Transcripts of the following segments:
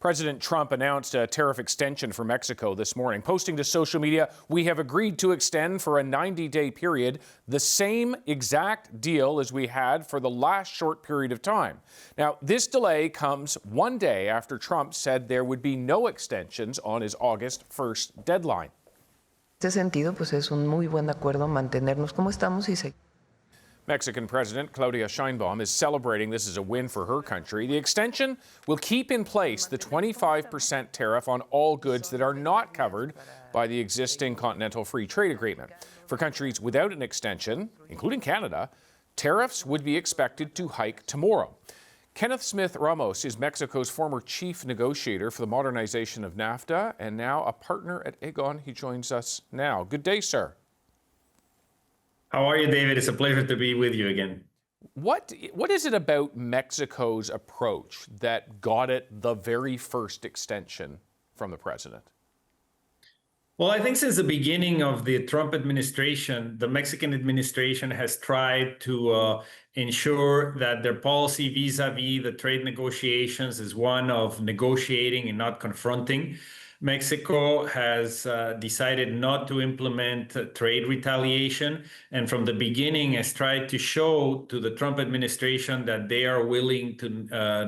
President Trump announced a tariff extension for Mexico this morning, posting to social media, "We have agreed to extend for a 90-day period the same exact deal as we had for the last short period of time." Now, this delay comes one day after Trump said there would be no extensions on his August 1st deadline. En este sentido, pues es un muy buen acuerdo mantenernos como estamos y seguir. Mexican President Claudia Sheinbaum is celebrating this as a win for her country. The extension will keep in place the 25% tariff on all goods that are not covered by the existing Continental Free Trade Agreement. For countries without an extension, including Canada, tariffs would be expected to hike tomorrow. Kenneth Smith Ramos is Mexico's former chief negotiator for the modernization of NAFTA and now a partner at Aegon. He joins us now. Good day, sir. How are you, David? It's a pleasure to be with you again. What is it about Mexico's approach that got it the very first extension from the president? Well, I think since the beginning of the Trump administration, the Mexican administration has tried to ensure that their policy vis-a-vis the trade negotiations is one of negotiating and not confronting. Mexico has decided not to implement trade retaliation, and from the beginning has tried to show to the Trump administration that they are willing to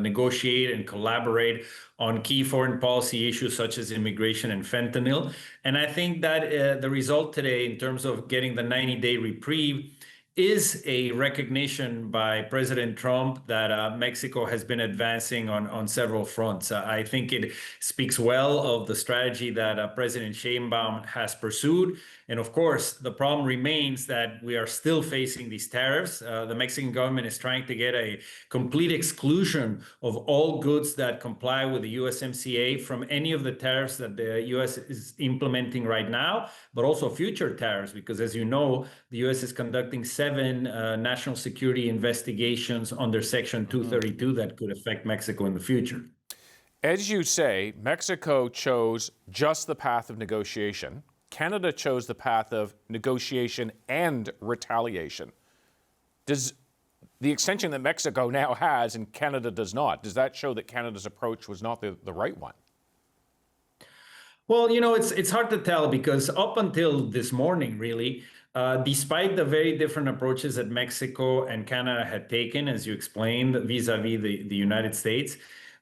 negotiate and collaborate on key foreign policy issues such as immigration and fentanyl. And I think that the result today in terms of getting the 90-day reprieve is a recognition by President Trump that Mexico has been advancing on several fronts. I think it speaks well of the strategy that President Sheinbaum has pursued. And of course, the problem remains that we are still facing these tariffs. The Mexican government is trying to get a complete exclusion of all goods that comply with the USMCA from any of the tariffs that the US is implementing right now, but also future tariffs, because as you know, the US is conducting 7 national security investigations under Section 232 that could affect Mexico in the future. As you say, Mexico chose just the path of negotiation. Canada chose the path of negotiation and retaliation. Does the extension that Mexico now has and Canada does not, does that show that Canada's approach was not the right one? Well, you know, it's hard to tell because up until this morning, really, despite the very different approaches that Mexico and Canada had taken, as you explained, vis-a-vis the United States,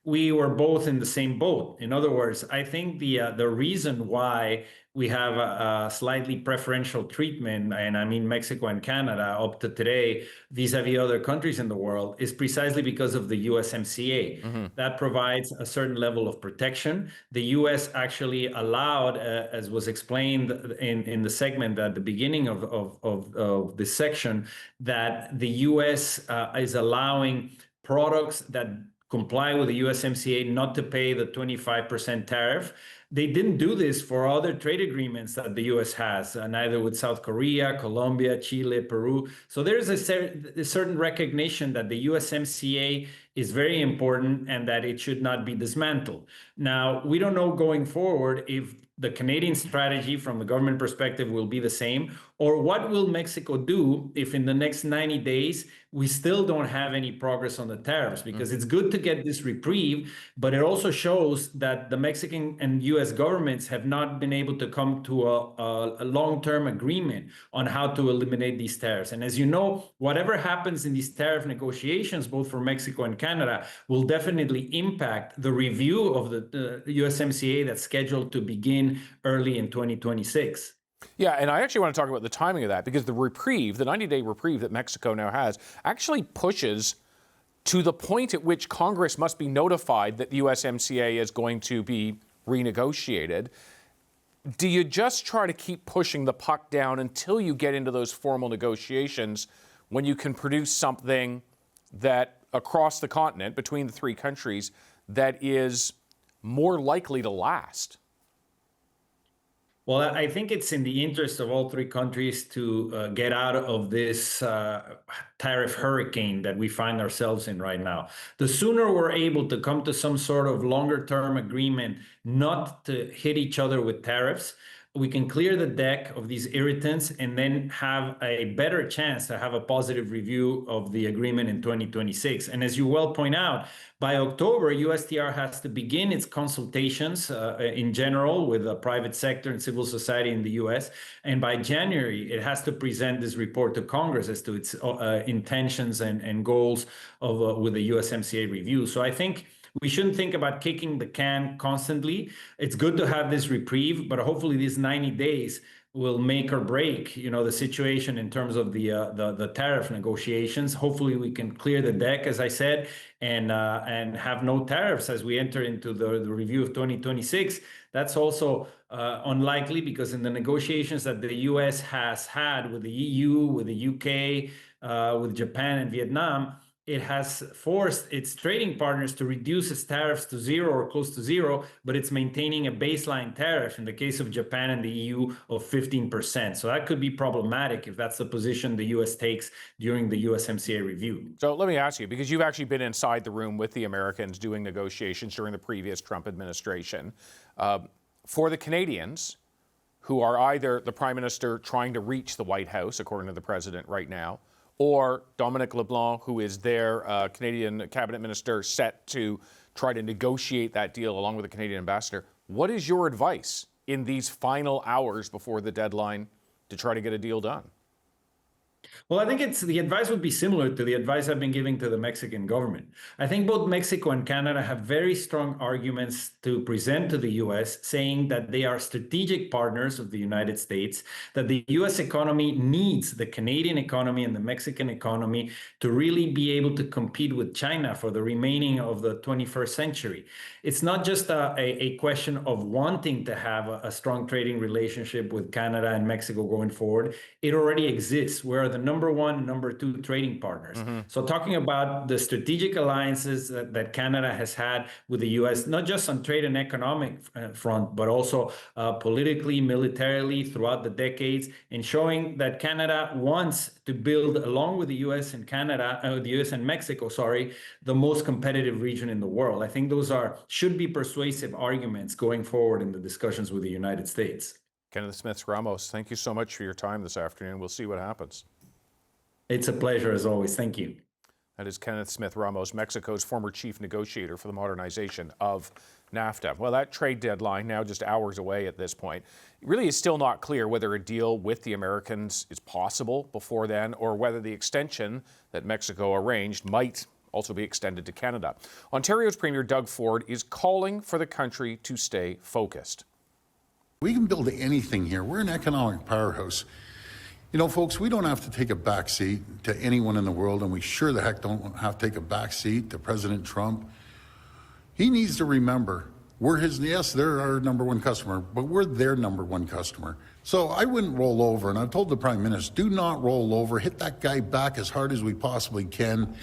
we were both in the same boat. In other words, I think the reason why we have a slightly preferential treatment, and I mean Mexico and Canada up to today, vis-a-vis other countries in the world, is precisely because of the USMCA. That provides a certain level of protection. The US actually allowed, as was explained in the segment at the beginning of this section, that the US is allowing products that comply with the USMCA not to pay the 25% tariff. They didn't do this for other trade agreements that the US has, neither with South Korea, Colombia, Chile, Peru. So there's a certain recognition that the USMCA is very important and that it should not be dismantled. Now, we don't know going forward if the Canadian strategy from the government perspective will be the same, or what will Mexico do if in the next 90 days we still don't have any progress on the tariffs? Because it's good to get this reprieve, but it also shows that the Mexican and US governments have not been able to come to a long-term agreement on how to eliminate these tariffs. And as you know, whatever happens in these tariff negotiations, both for Mexico and Canada, will definitely impact the review of the USMCA that's scheduled to begin early in 2026. Yeah, and I actually want to talk about the timing of that because the reprieve, the 90-day reprieve that Mexico now has, actually pushes to the point at which Congress must be notified that the USMCA is going to be renegotiated. Do you just try to keep pushing the puck down until you get into those formal negotiations when you can produce something that across the continent between the 3 countries that is more likely to last? Well, I think it's in the interest of all 3 countries to get out of this tariff hurricane that we find ourselves in right now. The sooner we're able to come to some sort of longer term agreement not to hit each other with tariffs, we can clear the deck of these irritants and then have a better chance to have a positive review of the agreement in 2026. And as you well point out, by October, USTR has to begin its consultations in general with the private sector and civil society in the US. And by January, it has to present this report to Congress as to its intentions and goals of with the USMCA review. So I think we shouldn't think about kicking the can constantly. It's good to have this reprieve, but hopefully these 90 days will make or break, the situation in terms of the tariff negotiations. Hopefully we can clear the deck, as I said, and have no tariffs as we enter into the review of 2026. That's also unlikely because in the negotiations that the U.S. has had with the EU, with the UK, with Japan and Vietnam, it has forced its trading partners to reduce its tariffs to zero or close to zero, but it's maintaining a baseline tariff in the case of Japan and the EU of 15%. So that could be problematic if that's the position the US takes during the USMCA review. So let me ask you, because you've actually been inside the room with the Americans doing negotiations during the previous Trump administration, for the Canadians who are either the Prime Minister trying to reach the White House, according to the President right now, or Dominic LeBlanc, who is their Canadian cabinet minister set to try to negotiate that deal along with the Canadian ambassador. What is your advice in these final hours before the deadline to try to get a deal done? Well, I think the advice would be similar to the advice I've been giving to the Mexican government. I think both Mexico and Canada have very strong arguments to present to the U.S., saying that they are strategic partners of the United States, that the U.S. economy needs the Canadian economy and the Mexican economy to really be able to compete with China for the remaining of the 21st century. It's not just a question of wanting to have a strong trading relationship with Canada and Mexico going forward. It already exists. We're the number one and number two trading partners. So talking about the strategic alliances that Canada has had with the U.S., not just on trade and economic front, but also politically, militarily throughout the decades, and showing that Canada wants to build, along with the U.S. and the U.S. and Mexico, the most competitive region in the world. I think those should be persuasive arguments going forward in the discussions with the United States. Kenneth Smith Ramos, thank you so much for your time this afternoon. We'll see what happens. It's a pleasure as always. Thank you. That is Kenneth Smith Ramos, Mexico's former chief negotiator for the modernization of NAFTA. Well, that trade deadline, now just hours away at this point, it really is still not clear whether a deal with the Americans is possible before then, or whether the extension that Mexico arranged might also be extended to Canada. Ontario's Premier Doug Ford is calling for the country to stay focused. We can build anything here. We're an economic powerhouse. Folks, we don't have to take a backseat to anyone in the world, and we sure the heck don't have to take a backseat to President Trump. He needs to remember, they're our number one customer, but we're their number one customer. So I wouldn't roll over, and I've told the Prime Minister, do not roll over, hit that guy back as hard as we possibly can,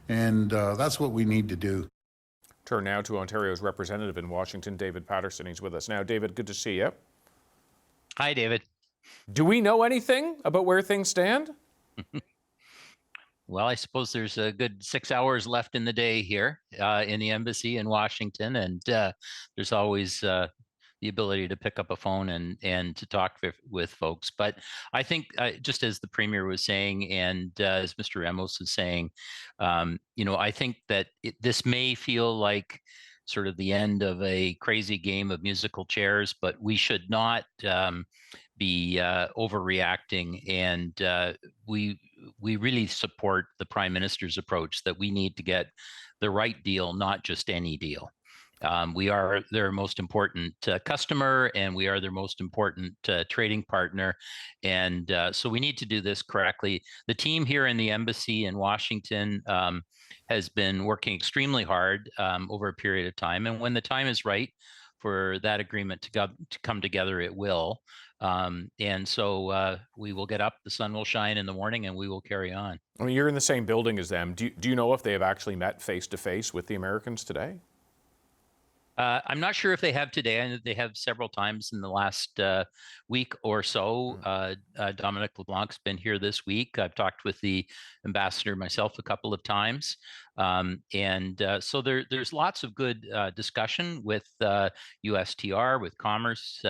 and that's what we need to do. Turn now to Ontario's representative in Washington, David Paterson. He's with us now. David, good to see you. Hi, David. Do we know anything about where things stand? Well, I suppose there's a good 6 hours left in the day here in the embassy in Washington, and there's always the ability to pick up a phone and to talk with folks. But I think just as the Premier was saying, and as Mr. Ramos was saying, I think that this may feel like sort of the end of a crazy game of musical chairs, but we should not be overreacting, and we really support the Prime Minister's approach that we need to get the right deal, not just any deal. We are their most important customer, and we are their most important trading partner, and so we need to do this correctly. The team here in the embassy in Washington has been working extremely hard over a period of time, and when the time is right for that agreement to come together, it will. And so we will get up, the sun will shine in the morning, and we will carry on. I mean, you're in the same building as them. Do you know if they have actually met face-to-face with the Americans today? I'm not sure if they have today. I know they have several times in the last week or so. Dominic LeBlanc's been here this week. I've talked with the ambassador myself a couple of times. So there's lots of good discussion with USTR, with Commerce,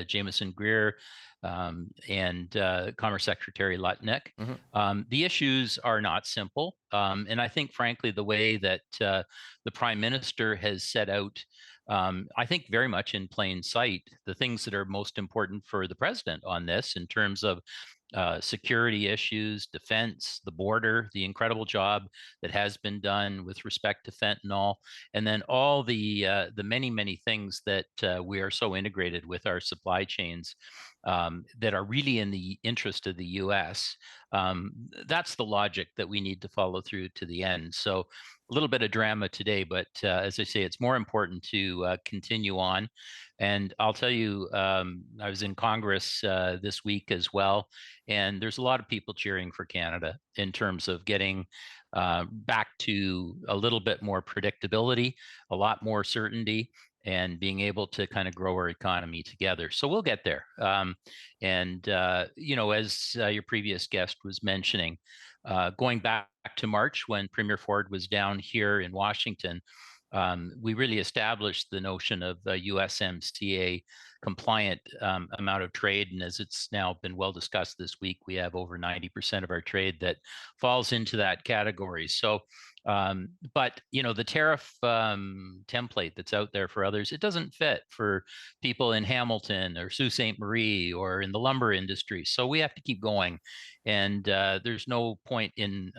Jameson Greer, and Commerce Secretary Lutnick. The issues are not simple. And I think, frankly, the way that the Prime Minister has set out, I think very much in plain sight, the things that are most important for the President on this in terms of security issues, defense, the border, the incredible job that has been done with respect to fentanyl, and then all the many things that we are so integrated with our supply chains that are really in the interest of the U.S. That's the logic that we need to follow through to the end. So a little bit of drama today, but as I say, it's more important to continue on. And I'll tell you, I was in Congress this week as well, and there's a lot of people cheering for Canada in terms of getting back to a little bit more predictability, a lot more certainty, and being able to kind of grow our economy together. So we'll get there. As your previous guest was mentioning, going back to March when Premier Ford was down here in Washington, we really established the notion of USMCA compliant amount of trade. And as it's now been well discussed this week, we have over 90% of our trade that falls into that category. So, but the tariff template that's out there for others, it doesn't fit for people in Hamilton or Sault Ste. Marie or in the lumber industry. So we have to keep going. And there's no point in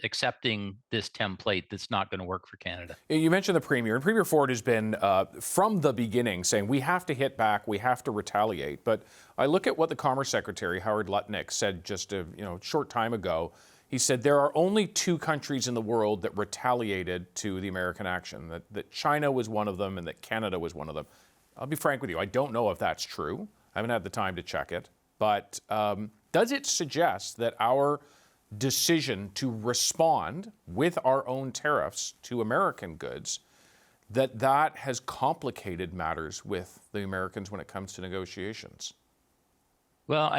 accepting this template that's not going to work for Canada. You mentioned the Premier, and Premier Ford has been from the beginning saying we have to hit back, we have to retaliate. But I look at what the Commerce Secretary, Howard Lutnick, said just a short time ago. He said there are only 2 countries in the world that retaliated to the American action, that China was one of them and that Canada was one of them. I'll be frank with you, I don't know if that's true. I haven't had the time to check it. But does it suggest that our decision to respond with our own tariffs to American goods, that has complicated matters with the Americans when it comes to negotiations? Well,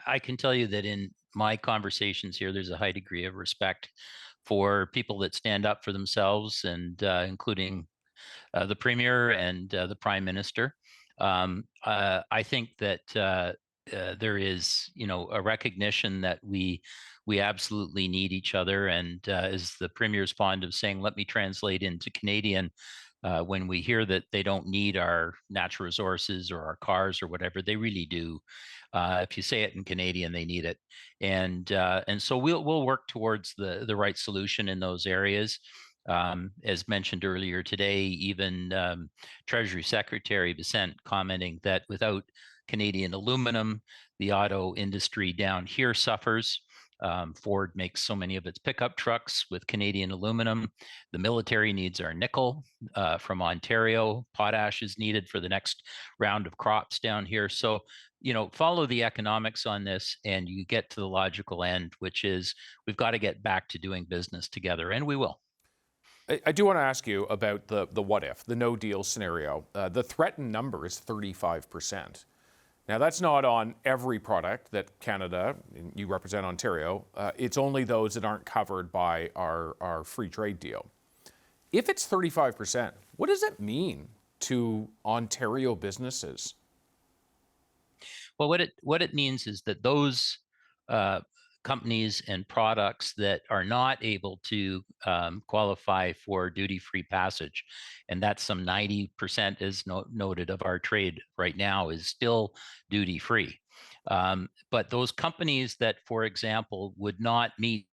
I can tell you that in my conversations here, there's a high degree of respect for people that stand up for themselves, and including the Premier and the Prime Minister. I think that there is, a recognition that we absolutely need each other. And as the Premier is fond of saying, let me translate into Canadian. When we hear that they don't need our natural resources or our cars or whatever, they really do. If you say it in Canadian, they need it, and so we'll work towards the right solution in those areas. As mentioned earlier today, even Treasury Secretary Vicente commenting that without Canadian aluminum, the auto industry down here suffers. Ford makes so many of its pickup trucks with Canadian aluminum. The military needs our nickel from Ontario. Potash is needed for the next round of crops down here. So, follow the economics on this and you get to the logical end, which is we've got to get back to doing business together, and we will. I do want to ask you about the what if, the no deal scenario. The threatened number is 35%. Now, that's not on every product that Canada, you represent Ontario, it's only those that aren't covered by our free trade deal. If it's 35%, what does it mean to Ontario businesses? Well, what it means is that those companies and products that are not able to qualify for duty-free passage, and that's some 90% is noted of our trade right now is still duty-free. But those companies that, for example, would not meet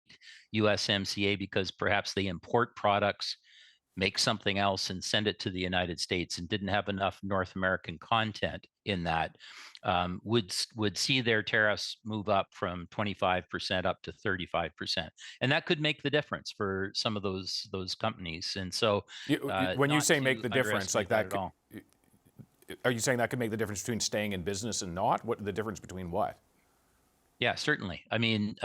USMCA because perhaps they import products, make something else and send it to the United States and didn't have enough North American content in that, would see their tariffs move up from 25% up to 35%, and that could make the difference for some of those companies. And so, when you say make the difference, like that, are you saying that could make the difference between staying in business and not? What the difference between what? Yeah, certainly. I mean,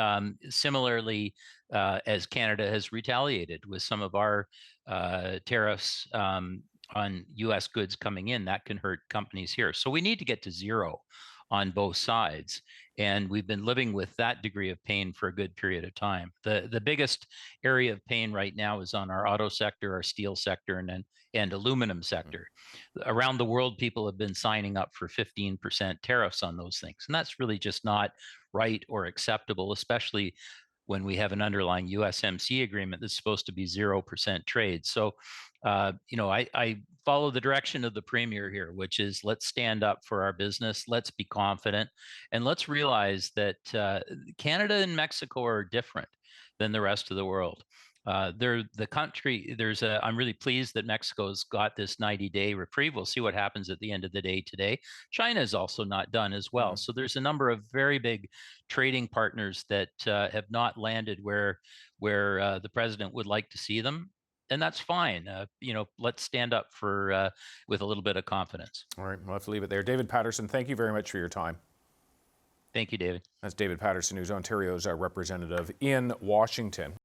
similarly, as Canada has retaliated with some of our tariffs on U.S. goods coming in, that can hurt companies here. So we need to get to zero on both sides. And we've been living with that degree of pain for a good period of time. The biggest area of pain right now is on our auto sector, our steel sector, and aluminum sector. Around the world, people have been signing up for 15% tariffs on those things. And that's really just not right or acceptable, especially when we have an underlying USMCA agreement that's supposed to be 0% trade. So, I follow the direction of the Premier here, which is let's stand up for our business, let's be confident, and let's realize that Canada and Mexico are different than the rest of the world. They're the country. I'm really pleased that Mexico's got this 90-day reprieve. We'll see what happens at the end of the day today. China is also not done as well. So there's a number of very big trading partners that have not landed where the president would like to see them. And that's fine. Let's stand up for with a little bit of confidence. All right, we'll have to leave it there. David Paterson, thank you very much for your time. Thank you, David. That's David Paterson, who's Ontario's representative in Washington.